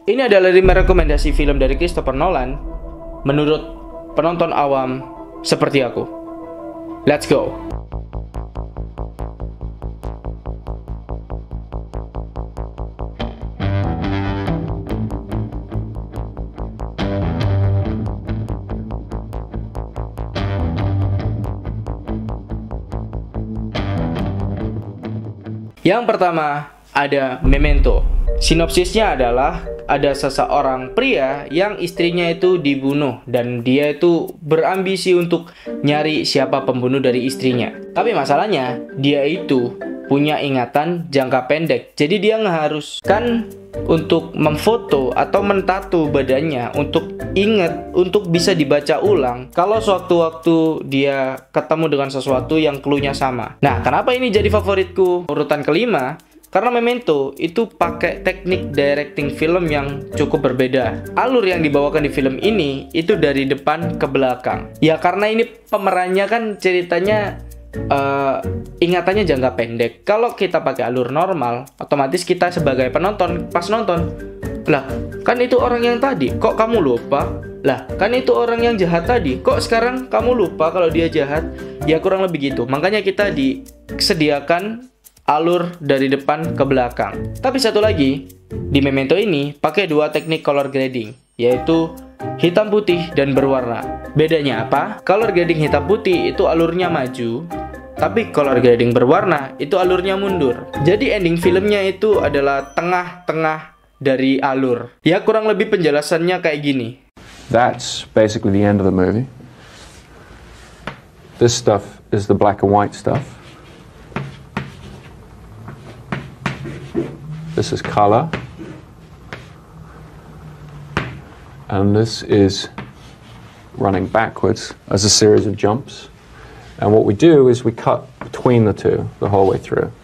Ini adalah 5 rekomendasi film dari Christopher Nolan menurut penonton awam seperti aku. Let's go! Yang pertama ada Memento. Sinopsisnya adalah ada seseorang pria yang istrinya itu dibunuh dan dia itu berambisi untuk nyari siapa pembunuh dari istrinya. Tapi masalahnya dia itu punya ingatan jangka pendek. Jadi dia mengharuskan untuk memfoto atau mentatu badannya untuk ingat, untuk bisa dibaca ulang kalau sewaktu-waktu dia ketemu dengan sesuatu yang clue-nya sama. Nah, kenapa ini jadi favoritku urutan kelima? Karena Memento itu pakai teknik directing film yang cukup berbeda. Alur yang dibawakan di film ini itu dari depan ke belakang. Ya karena ini pemerannya kan ceritanya ingatannya jangka pendek. Kalau kita pakai alur normal, otomatis kita sebagai penonton pas nonton, lah kan itu orang yang tadi, kok kamu lupa? Lah kan itu orang yang jahat tadi, kok sekarang kamu lupa kalau dia jahat? Ya kurang lebih gitu. Makanya kita disediakan alur dari depan ke belakang. Tapi satu lagi, di Memento ini pakai 2 teknik color grading, yaitu hitam putih dan berwarna. Bedanya apa? Color grading hitam putih itu alurnya maju, tapi color grading berwarna itu alurnya mundur. Jadi ending filmnya itu adalah tengah-tengah dari alur. Ya kurang lebih penjelasannya kayak gini. That's basically the end of the movie. This stuff is the black and white stuff. This is color. And this is running backwards as a series of jumps. And what we do is we cut between the two the whole way through.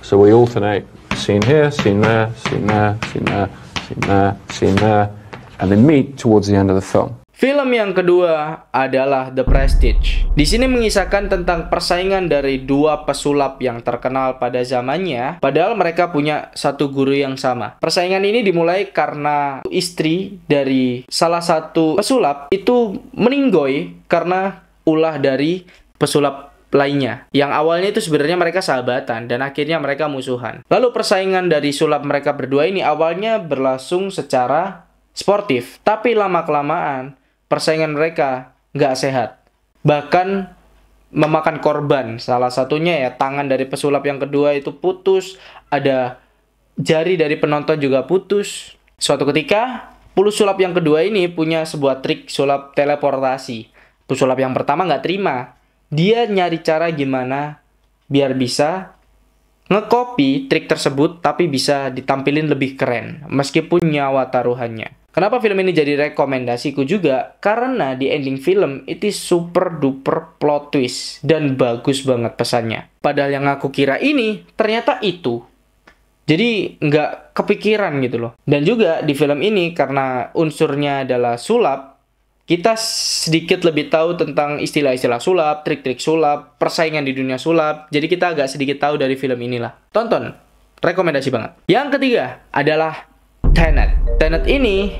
So we alternate scene here, scene there, scene there, scene there, scene there, scene there, and they meet towards the end of the film. Film yang kedua adalah The Prestige. Di sini mengisahkan tentang persaingan dari 2 pesulap yang terkenal pada zamannya, padahal mereka punya satu guru yang sama. Persaingan ini dimulai karena istri dari salah satu pesulap itu meninggoy karena ulah dari pesulap lainnya. Yang awalnya itu sebenarnya mereka sahabatan dan akhirnya mereka musuhan. Lalu persaingan dari sulap mereka berdua ini awalnya berlangsung secara sportif, tapi lama-kelamaan persaingan mereka nggak sehat. Bahkan memakan korban. Salah satunya ya tangan dari pesulap yang kedua itu putus. Ada jari dari penonton juga putus. Suatu ketika, pesulap yang kedua ini punya sebuah trik sulap teleportasi. Pesulap yang pertama nggak terima. Dia nyari cara gimana biar bisa ngekopi trik tersebut tapi bisa ditampilin lebih keren. Meskipun nyawa taruhannya. Kenapa film ini jadi rekomendasiku juga? Karena di ending film itu super duper plot twist dan bagus banget pesannya. Padahal yang aku kira ini ternyata itu. Jadi nggak kepikiran gitu loh. Dan juga di film ini karena unsurnya adalah sulap, kita sedikit lebih tahu tentang istilah-istilah sulap, trik-trik sulap, persaingan di dunia sulap. Jadi kita agak sedikit tahu dari film inilah. Tonton, rekomendasi banget. Yang ketiga adalah Tenet. Tenet ini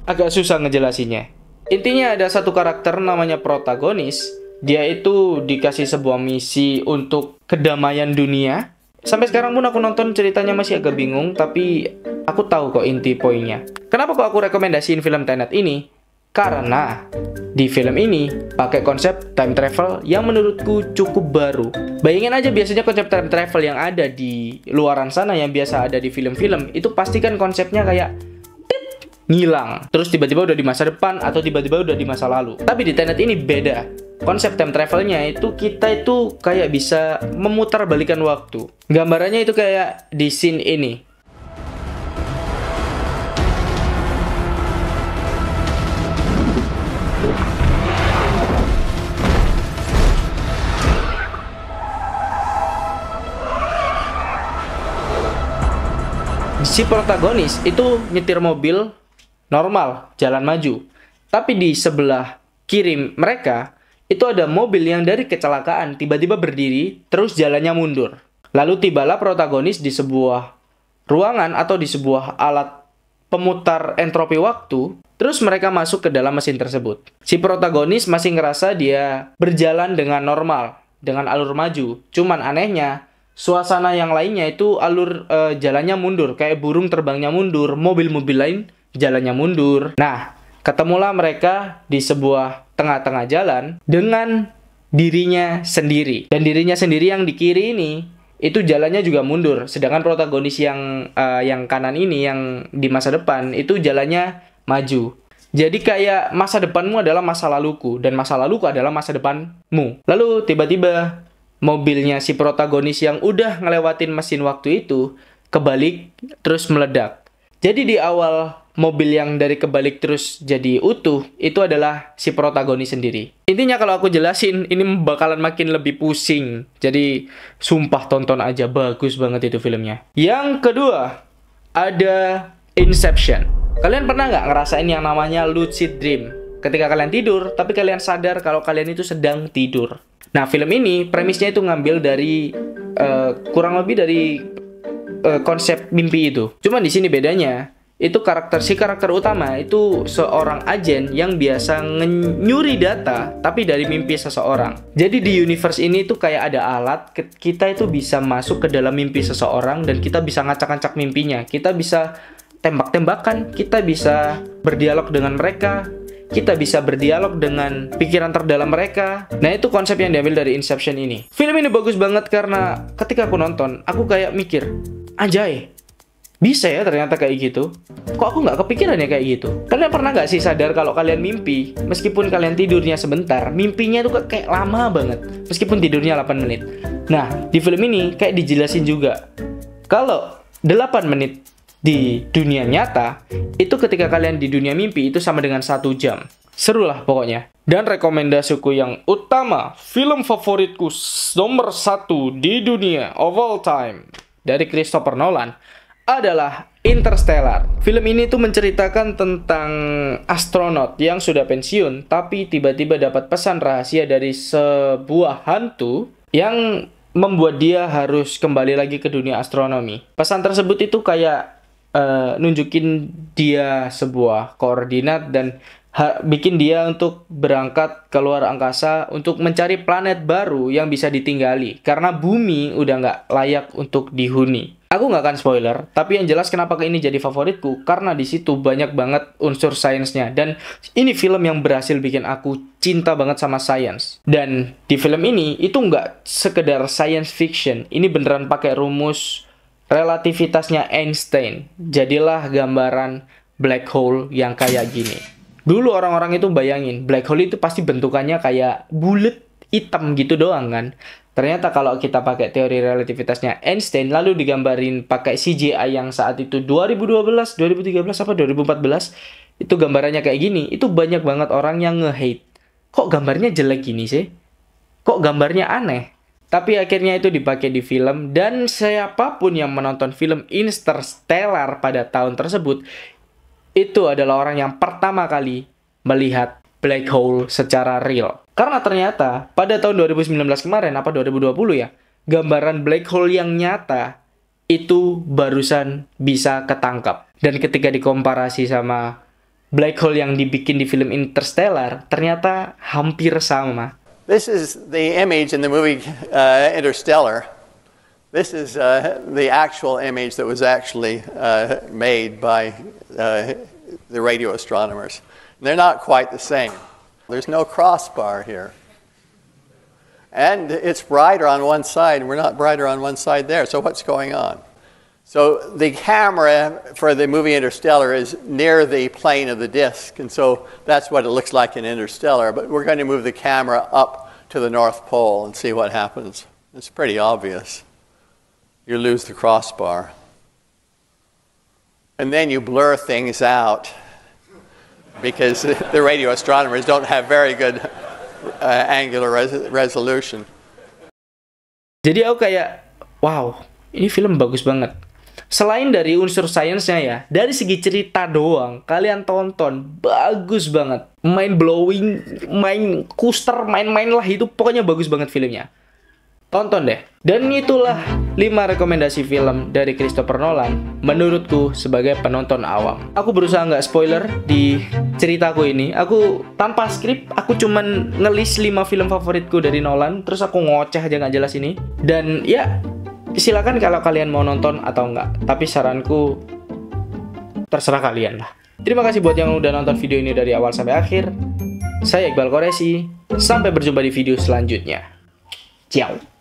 agak susah ngejelasinnya. Intinya ada satu karakter namanya protagonis. Dia itu dikasih sebuah misi untuk kedamaian dunia. Sampai sekarang pun aku nonton ceritanya masih agak bingung, tapi aku tahu kok inti poinnya. Kenapa kok aku rekomendasiin film Tenet ini? Karena di film ini pakai konsep time travel yang menurutku cukup baru. Bayangin aja biasanya konsep time travel yang ada di luaran sana yang biasa ada di film-film itu pasti kan konsepnya kayak ngilang, terus tiba-tiba udah di masa depan atau tiba-tiba udah di masa lalu. Tapi di Tenet ini beda. Konsep time travelnya itu kita itu kayak bisa memutar balikan waktu. Gambarannya itu kayak di scene ini. Si protagonis itu nyetir mobil normal, jalan maju. Tapi di sebelah kiri mereka, itu ada mobil yang dari kecelakaan tiba-tiba berdiri, terus jalannya mundur. Lalu tibalah protagonis di sebuah ruangan atau di sebuah alat pemutar entropi waktu, terus mereka masuk ke dalam mesin tersebut. Si protagonis masih ngerasa dia berjalan dengan normal, dengan alur maju. Cuman anehnya, suasana yang lainnya itu alur jalannya mundur, kayak burung terbangnya mundur, mobil-mobil lain jalannya mundur. Nah, ketemulah mereka di sebuah tengah-tengah jalan dengan dirinya sendiri. Dan dirinya sendiri yang di kiri ini, itu jalannya juga mundur. Sedangkan protagonis yang kanan ini, yang di masa depan, itu jalannya maju. Jadi kayak masa depanmu adalah masa laluku, dan masa laluku adalah masa depanmu. Lalu tiba-tiba mobilnya si protagonis yang udah ngelewatin mesin waktu itu kebalik terus meledak. Jadi di awal mobil yang dari kebalik terus jadi utuh itu adalah si protagonis sendiri. Intinya kalau aku jelasin ini bakalan makin lebih pusing. Jadi sumpah tonton aja, bagus banget itu filmnya. Yang kedua ada Inception. Kalian pernah nggak ngerasain yang namanya lucid dream? Ketika kalian tidur tapi kalian sadar kalau kalian itu sedang tidur. Nah, film ini premisnya itu ngambil dari kurang lebih dari konsep mimpi itu. Cuman di sini bedanya, itu karakter utama itu seorang agen yang biasa nyuri data tapi dari mimpi seseorang. Jadi di universe ini tuh kayak ada alat, kita itu bisa masuk ke dalam mimpi seseorang dan kita bisa ngacak-ngacak mimpinya. Kita bisa tembak-tembakan, kita bisa berdialog dengan mereka, kita bisa berdialog dengan pikiran terdalam mereka. Nah, itu konsep yang diambil dari Inception ini. Film ini bagus banget karena ketika aku nonton, aku kayak mikir, anjay, bisa ya ternyata kayak gitu. Kok aku nggak kepikiran ya kayak gitu? Kalian pernah nggak sih sadar kalau kalian mimpi, meskipun kalian tidurnya sebentar, mimpinya itu kayak lama banget, meskipun tidurnya 8 menit. Nah, di film ini kayak dijelasin juga, kalau 8 menit di dunia nyata, itu ketika kalian di dunia mimpi itu sama dengan 1 jam. Seru lah pokoknya. Dan rekomendasiku yang utama, film favoritku nomor 1 di dunia of all time dari Christopher Nolan adalah Interstellar. Film ini tuh menceritakan tentang astronot yang sudah pensiun tapi tiba-tiba dapat pesan rahasia dari sebuah hantu yang membuat dia harus kembali lagi ke dunia astronomi. Pesan tersebut itu kayak nunjukin dia sebuah koordinat dan bikin dia untuk berangkat keluar angkasa untuk mencari planet baru yang bisa ditinggali karena bumi udah nggak layak untuk dihuni. Aku nggak akan spoiler, tapi yang jelas kenapa ini jadi favoritku karena di situ banyak banget unsur sainsnya dan ini film yang berhasil bikin aku cinta banget sama science. Dan di film ini itu nggak sekedar science fiction, ini beneran pakai rumus relativitasnya Einstein. Jadilah gambaran black hole yang kayak gini. Dulu orang-orang itu bayangin black hole itu pasti bentukannya kayak bulat hitam gitu doang kan. Ternyata kalau kita pakai teori relativitasnya Einstein lalu digambarin pakai CGI yang saat itu 2012, 2013 apa 2014 itu gambarannya kayak gini, itu banyak banget orang yang nge-hate. Kok gambarnya jelek gini sih? Kok gambarnya aneh? Tapi akhirnya itu dipakai di film dan siapapun yang menonton film Interstellar pada tahun tersebut itu adalah orang yang pertama kali melihat black hole secara real. Karena ternyata pada tahun 2019 kemarin, apa 2020 ya, gambaran black hole yang nyata itu barusan bisa ketangkap. Dan ketika dikomparasi sama black hole yang dibikin di film Interstellar, ternyata hampir sama. This is the image in the movie Interstellar. This is the actual image that was actually made by the radio astronomers. They're not quite the same. There's no crossbar here. And it's brighter on one side, and we're not brighter on one side there. So what's going on? So the camera for the movie Interstellar is near the plane of the disk, and so that's what it looks like in Interstellar. But we're going to move the camera up to the North Pole and see what happens. It's pretty obvious. You lose the crossbar. And then you blur things out because the radio astronomers don't have very good angular resolution. Jadi aku kayak, wow, ini film bagus banget. Selain dari unsur sainsnya ya, dari segi cerita doang, kalian tonton, bagus banget. Mind blowing, main kuster, main-main lah itu, pokoknya bagus banget filmnya. tonton deh. Dan itulah 5 rekomendasi film dari Christopher Nolan menurutku sebagai penonton awam. Aku berusaha nggak spoiler di ceritaku ini. Aku tanpa skrip, aku cuman ngelis 5 film favoritku dari Nolan, terus aku ngoceh aja nggak jelas ini. Dan ya, silakan kalau kalian mau nonton atau nggak. Tapi saranku, terserah kalian lah. Terima kasih buat yang udah nonton video ini dari awal sampai akhir. Saya Iqbal Qureshi. Sampai berjumpa di video selanjutnya. Ciao.